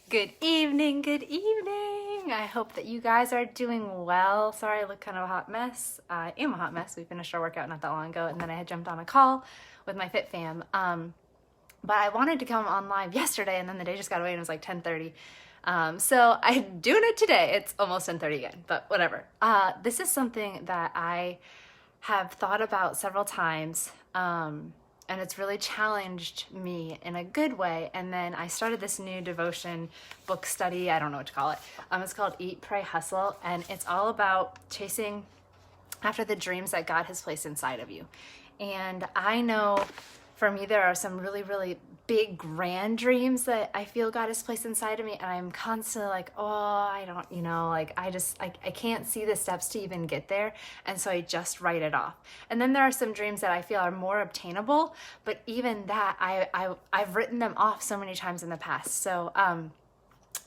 Good evening, good evening. I hope that you guys are doing well. Sorry, I look kind of a hot mess. I am a hot mess. We finished our workout not that long ago, and then I had jumped on a call with my Fit Fam. But I wanted to come on live yesterday, and then the day just got away, and it was like 10:30. So I'm doing it today. It's almost 10:30 again, but whatever. This is something that I have thought about several times. And it's really challenged me in a good way. And then I started this new devotion book study. I don't know what to call it. It's called Eat, Pray, Hustle. And it's all about chasing after the dreams that God has placed inside of you. And I know for me, there are some really, really big, grand dreams that I feel God has placed inside of me. And I'm constantly like, oh, I don't, I can't see the steps to even get there. And so I just write it off. And then there are some dreams that I feel are more obtainable. But even that, I've written them off so many times in the past. So,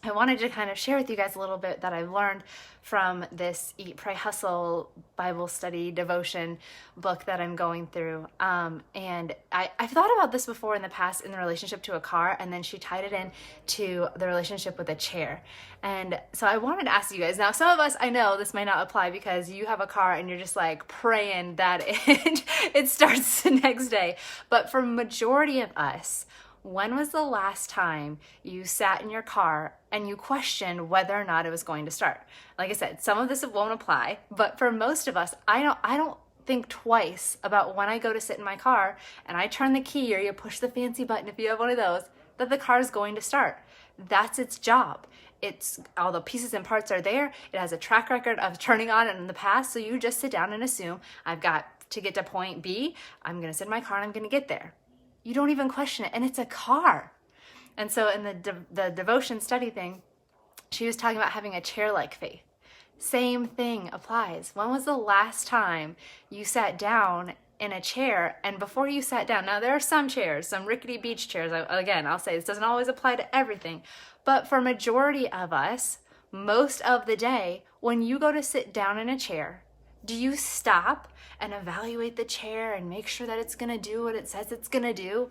I wanted to kind of share with you guys a little bit that I've learned from this Eat, Pray, Hustle Bible study devotion book that I'm going through. And I've thought about this before in the past in the relationship to a car, and then she tied it in to the relationship with a chair. And so I wanted to ask you guys, now some of us, I know this might not apply because you have a car and you're just like praying that it starts the next day. But for majority of us, when was the last time you sat in your car and you questioned whether or not it was going to start? Like I said, some of this won't apply, but for most of us, I don't think twice about when I go to sit in my car and I turn the key or you push the fancy button if you have one of those, that the car is going to start. That's its job. It's all the pieces and parts are there. It has a track record of turning on in the past, so you just sit down and assume I've got to get to point B. I'm going to sit in my car and I'm going to get there. You don't even question it, and it's a car. And so in the devotion study thing, she was talking about having a chair-like faith. Same thing applies. When was the last time you sat down in a chair, and before you sat down, now there are some chairs, some rickety beach chairs, again, I'll say this doesn't always apply to everything, but for majority of us, most of the day, when you go to sit down in a chair, do you stop and evaluate the chair and make sure that it's going to do what it says it's going to do?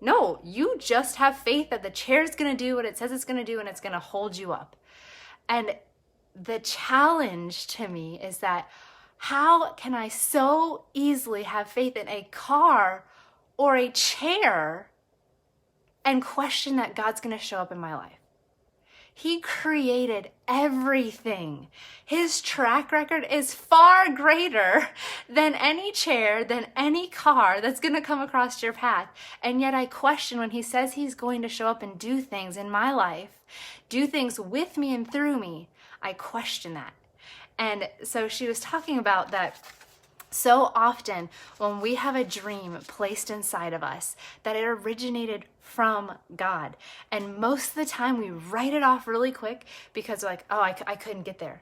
No, you just have faith that the chair is going to do what it says it's going to do and it's going to hold you up. And the challenge to me is that how can I so easily have faith in a car or a chair and question that God's going to show up in my life? He created everything. His track record is far greater than any chair, than any car that's going to come across your path. And yet I question when he says he's going to show up and do things in my life, do things with me and through me, I question that. And so she was talking about that so often when we have a dream placed inside of us, that it originated from God. And most of the time we write it off really quick because we're like, oh, I couldn't get there.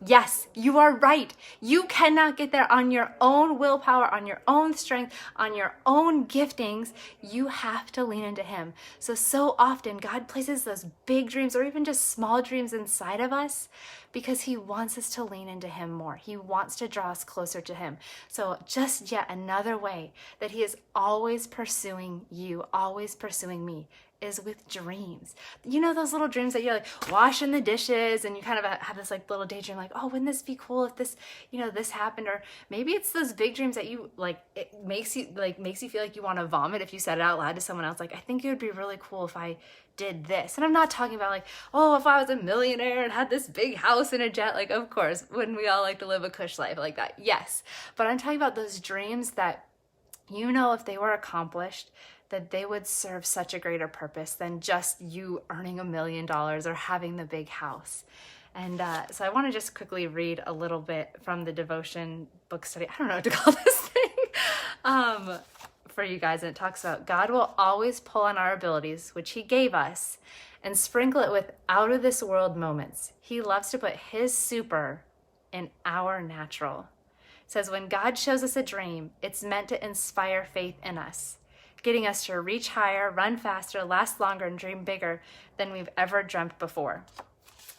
Yes, you are right. You cannot get there on your own willpower, on your own strength, on your own giftings. You have to lean into him. So often God places those big dreams or even just small dreams inside of us because he wants us to lean into him more. He wants to draw us closer to him. So just yet another way that he is always pursuing you, always pursuing me, is with dreams. You know those little dreams that you're like washing the dishes and you kind of have this like little daydream like, oh, wouldn't this be cool if this, this happened? Or maybe it's those big dreams that you like, it makes you feel like you want to vomit if you said it out loud to someone else. Like, I think it would be really cool if I did this. And I'm not talking about like, oh, if I was a millionaire and had this big house and a jet, like, of course, wouldn't we all like to live a cush life like that? Yes. But I'm talking about those dreams that, if they were accomplished, that they would serve such a greater purpose than just you earning $1 million or having the big house. And so I want to just quickly read a little bit from the devotion book study. I don't know what to call this thing for you guys. And it talks about God will always pull on our abilities, which he gave us, and sprinkle it with out of this world moments. He loves to put his super in our natural. It says when God shows us a dream, it's meant to inspire faith in us, getting us to reach higher, run faster, last longer, and dream bigger than we've ever dreamt before.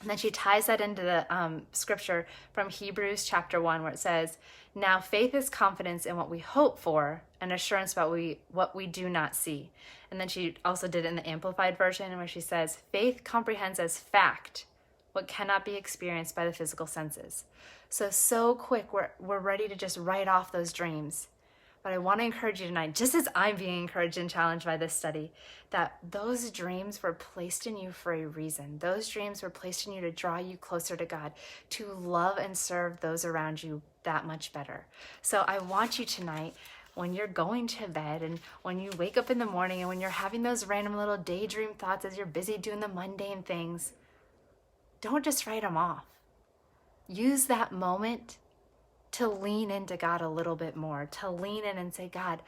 And then she ties that into the scripture from Hebrews chapter 1, where it says, Now, faith is confidence in what we hope for and assurance about what we do not see. And then she also did it in the Amplified Version where she says, faith comprehends as fact what cannot be experienced by the physical senses. So quick, we're ready to just write off those dreams. But I want to encourage you tonight, just as I'm being encouraged and challenged by this study, that those dreams were placed in you for a reason. Those dreams were placed in you to draw you closer to God, to love and serve those around you that much better. So I want you tonight, when you're going to bed and when you wake up in the morning and when you're having those random little daydream thoughts as you're busy doing the mundane things, don't just write them off. Use that moment to lean into God a little bit more, to lean in and say, God,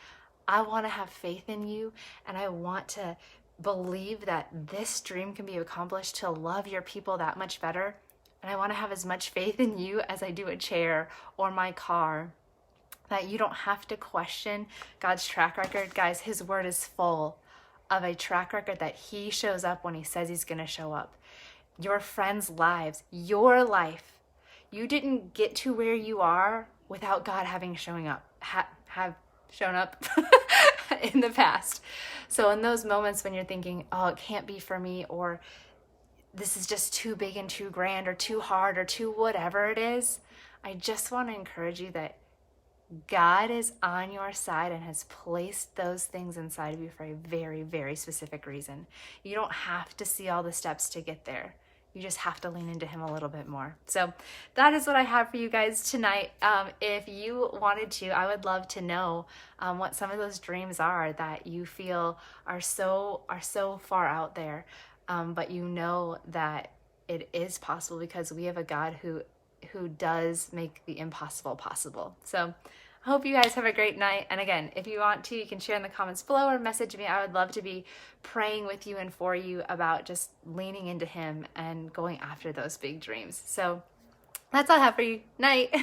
I want to have faith in you, and I want to believe that this dream can be accomplished, to love your people that much better. And I want to have as much faith in you as I do a chair or my car, that you don't have to question God's track record. Guys, his word is full of a track record that he shows up when he says he's going to show up. Your friends' lives, your life, you didn't get to where you are without God having shown up in the past. So in those moments when you're thinking, oh, it can't be for me, or this is just too big and too grand or too hard or too whatever it is, I just want to encourage you that God is on your side and has placed those things inside of you for a very, very specific reason. You don't have to see all the steps to get there. You just have to lean into him a little bit more. So that is what I have for you guys tonight. If you wanted to, I would love to know what some of those dreams are that you feel are so far out there, but you know that it is possible because we have a God who does make the impossible possible. So I hope you guys have a great night. And again, if you want to, you can share in the comments below or message me. I would love to be praying with you and for you about just leaning into him and going after those big dreams. So that's all I have for you. Night.